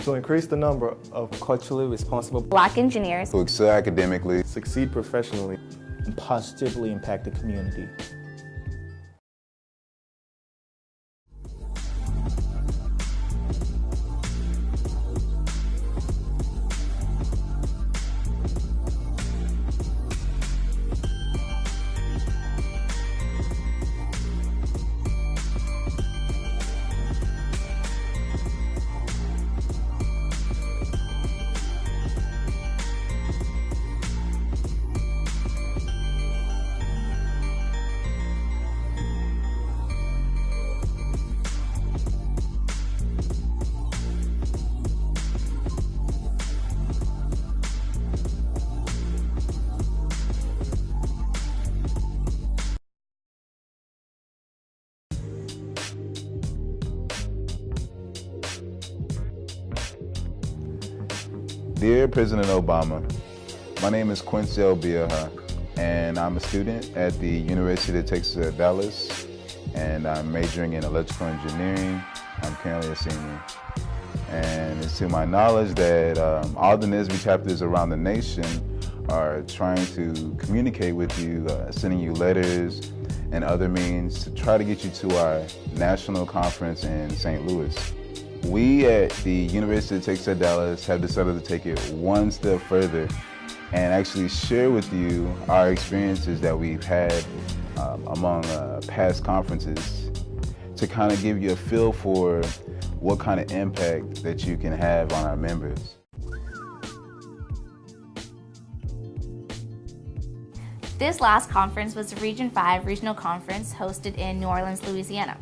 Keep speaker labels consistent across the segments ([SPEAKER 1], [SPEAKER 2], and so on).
[SPEAKER 1] to increase the number of
[SPEAKER 2] culturally responsible
[SPEAKER 3] Black engineers
[SPEAKER 4] to excel academically,
[SPEAKER 1] succeed professionally,
[SPEAKER 5] and positively impact the community.
[SPEAKER 4] Dear President Obama, my name is Quincy Biaha, and I'm a student at the University of Texas at Dallas, and I'm majoring in electrical engineering. I'm currently a senior. And it's to my knowledge that all the NSBE chapters around the nation are trying to communicate with you, sending you letters and other means to try to get you to our national conference in St. Louis. We at the University of Texas at Dallas have decided to take it one step further and actually share with you our experiences that we've had among past conferences to kind of give you a feel for what kind of impact that you can have on our members.
[SPEAKER 3] This last conference was the Region 5 Regional Conference hosted in New Orleans, Louisiana.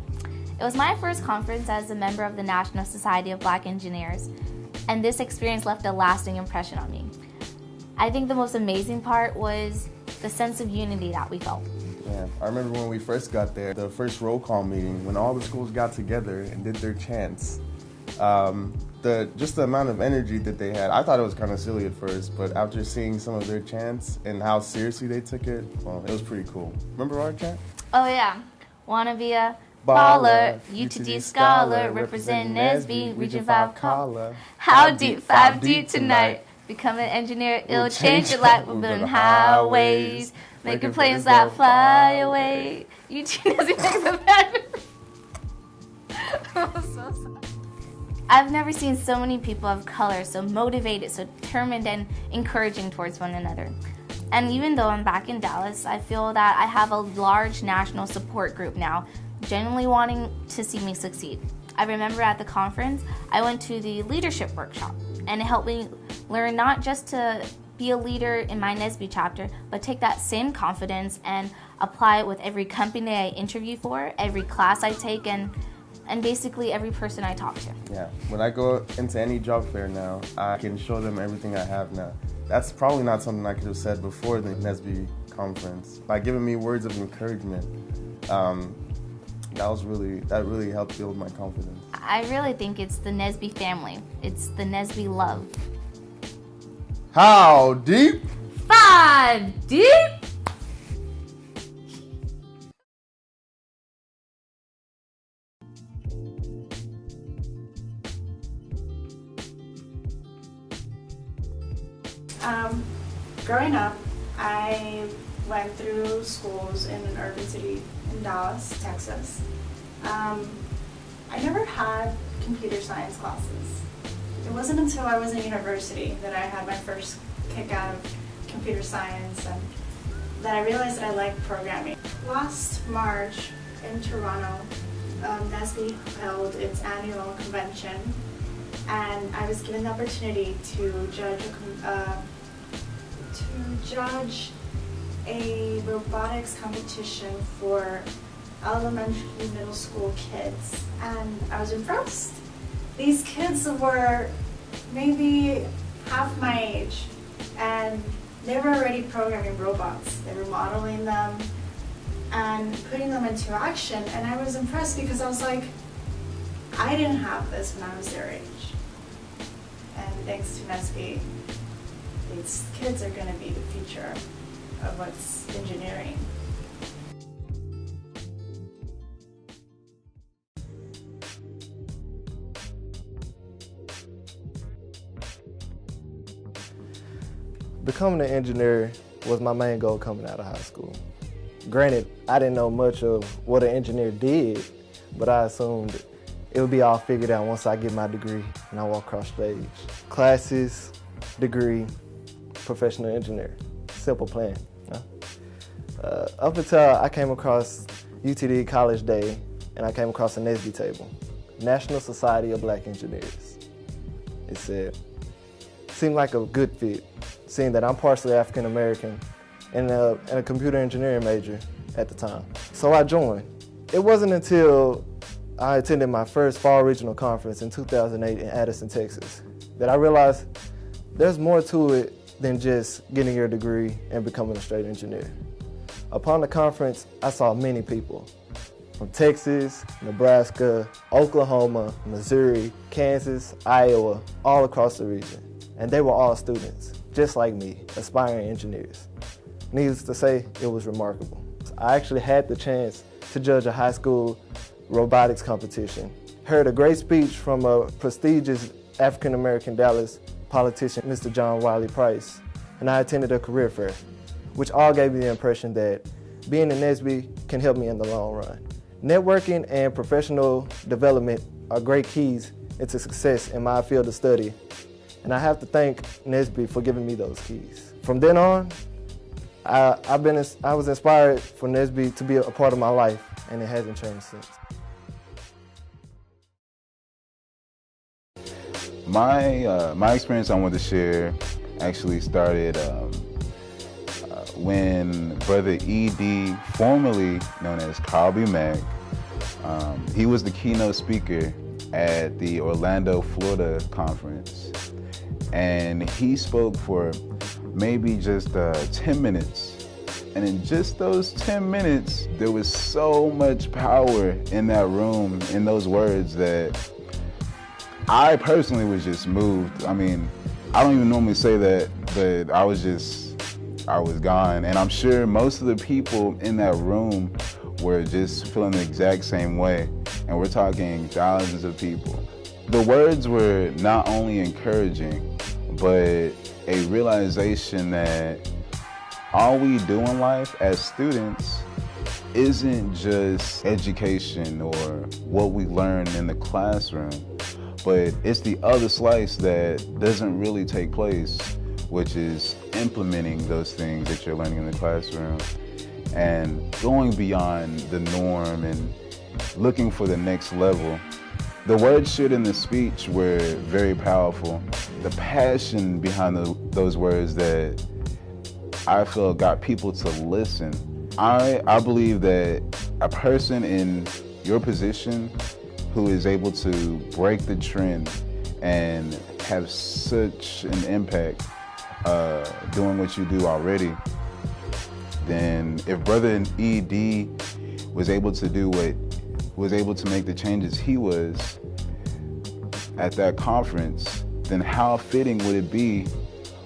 [SPEAKER 3] It was my first conference as a member of the National Society of Black Engineers, and this experience left a lasting impression on me. I think the most amazing part was the sense of unity that we felt.
[SPEAKER 1] Yeah, I remember when we first got there, the first roll call meeting, when all the schools got together and did their chants. Just the amount of energy that they had, I thought it was kind of silly at first, but after seeing some of their chants and how seriously they took it, well, it was pretty cool. Remember our chant?
[SPEAKER 3] Oh yeah, wanna be a baller, UTD scholar, represent NSBE, Region 5 caller. How deep, 5 deep tonight. Become an engineer, it'll change your life. We're building highways, making planes that fly away. UTD doesn't make the better. I'm so sorry. I've never seen so many people of color so motivated, so determined, and encouraging towards one another. And even though I'm back in Dallas, I feel that I have a large national support group now, genuinely wanting to see me succeed. I remember at the conference, I went to the leadership workshop, and it helped me learn not just to be a leader in my NSBE chapter, but take that same confidence and apply it with every company I interview for, every class I take, and basically every person I talk to.
[SPEAKER 1] Yeah, when I go into any job fair now, I can show them everything I have now. That's probably not something I could have said before the NSBE conference. By giving me words of encouragement, that really helped build my confidence.
[SPEAKER 3] I really think it's the NSBE family. It's the NSBE love.
[SPEAKER 1] How deep?
[SPEAKER 3] 5 deep!
[SPEAKER 6] Growing up, I went through schools in an urban city in Dallas, Texas. I never had computer science classes. It wasn't until I was in university that I had my first kick out of computer science and that I realized that I liked programming. Last March in Toronto, NSBE held its annual convention, and I was given the opportunity to judge a robotics competition for elementary and middle school kids, and I was impressed. These kids were maybe half my age, and they were already programming robots. They were modeling them and putting them into action, and I was impressed because I was like, I didn't have this when I was their age. And thanks to NSBE, these kids are going to be the future of what's engineering.
[SPEAKER 2] Becoming an engineer was my main goal coming out of high school. Granted, I didn't know much of what an engineer did, but I assumed it would be all figured out once I get my degree and I walk across stage. Classes, degree, professional engineer. Simple plan. Huh? Up until I came across UTD College Day and I came across a NSBE table, National Society of Black Engineers. It said, seemed like a good fit, seeing that I'm partially African American and a computer engineering major at the time. So I joined. It wasn't until I attended my first fall regional conference in 2008 in Addison, Texas, that I realized there's more to it than just getting your degree and becoming a straight engineer. Upon the conference, I saw many people from Texas, Nebraska, Oklahoma, Missouri, Kansas, Iowa, all across the region. And they were all students, just like me, aspiring engineers. Needless to say, it was remarkable. I actually had the chance to judge a high school robotics competition. Heard a great speech from a prestigious African-American Dallas politician, Mr. John Wiley Price, and I attended a career fair, which all gave me the impression that being in NSBE can help me in the long run. Networking and professional development are great keys into success in my field of study, and I have to thank NSBE for giving me those keys. From then on, I was inspired for NSBE to be a part of my life, and it hasn't changed since.
[SPEAKER 4] My experience I want to share actually started when Brother E.D., formerly known as Carl B. Mack, he was the keynote speaker at the Orlando, Florida conference. And he spoke for maybe just 10 minutes. And in just those 10 minutes, there was so much power in that room, in those words, that I personally was just moved. I mean, I don't even normally say that, but I was gone. And I'm sure most of the people in that room were just feeling the exact same way. And we're talking thousands of people. The words were not only encouraging, but a realization that all we do in life as students isn't just education or what we learn in the classroom, but it's the other slice that doesn't really take place, which is implementing those things that you're learning in the classroom and going beyond the norm and looking for the next level. The words shared in the speech were very powerful. The passion behind those words that I felt got people to listen. I believe that a person in your position who is able to break the trend and have such an impact doing what you do already, then if Brother E.D. was able to make the changes he was at that conference, then how fitting would it be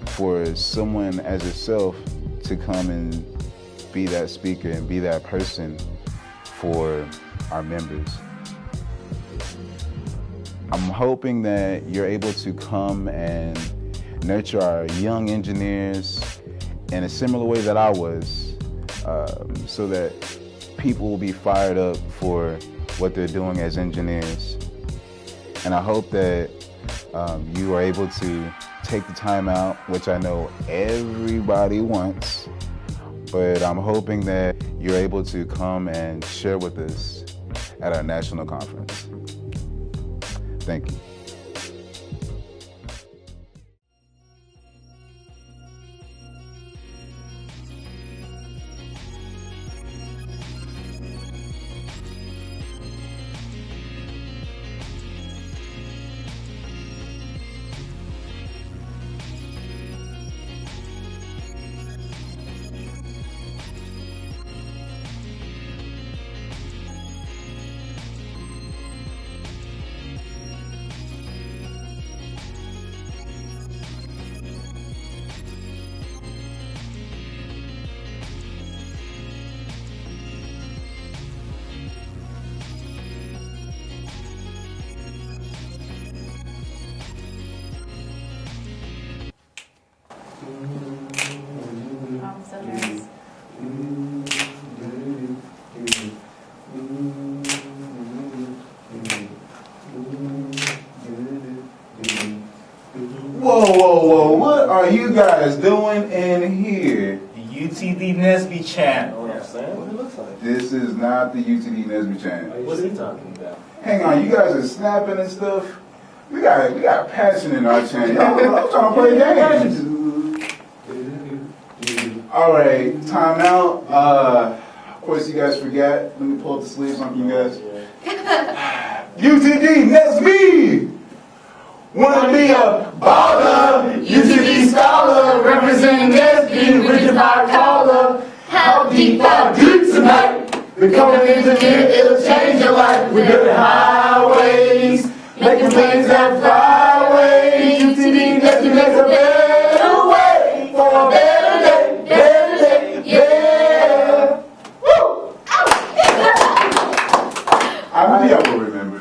[SPEAKER 4] for someone as yourself to come and be that speaker and be that person for our members. I'm hoping that you're able to come and nurture our young engineers in a similar way that I was, so that people will be fired up for what they're doing as engineers. And I hope that you are able to take the time out, which I know everybody wants, but I'm hoping that you're able to come and share with us at our national conference. Thank you. Whoa. What are you guys doing in here?
[SPEAKER 7] The UTD NSBE channel.
[SPEAKER 8] What it looks like.
[SPEAKER 4] This is not the UTD NSBE channel.
[SPEAKER 8] What's he talking about?
[SPEAKER 4] Hang on, you guys are snapping and stuff. We got passion in our channel. I'm trying to play games. All right, time out. Of course, you guys forgot. Let me pull up the sleeves on you guys. UTD NSBE. Wanna be a baller, UTD scholar, representing NSBE, rigid by collar. How deep tonight? Becoming an engineer, it'll change your life. We're building highways, making planes that fly away. UTD NSBE makes a better way for a better day, yeah. Woo! I really y'all will remember.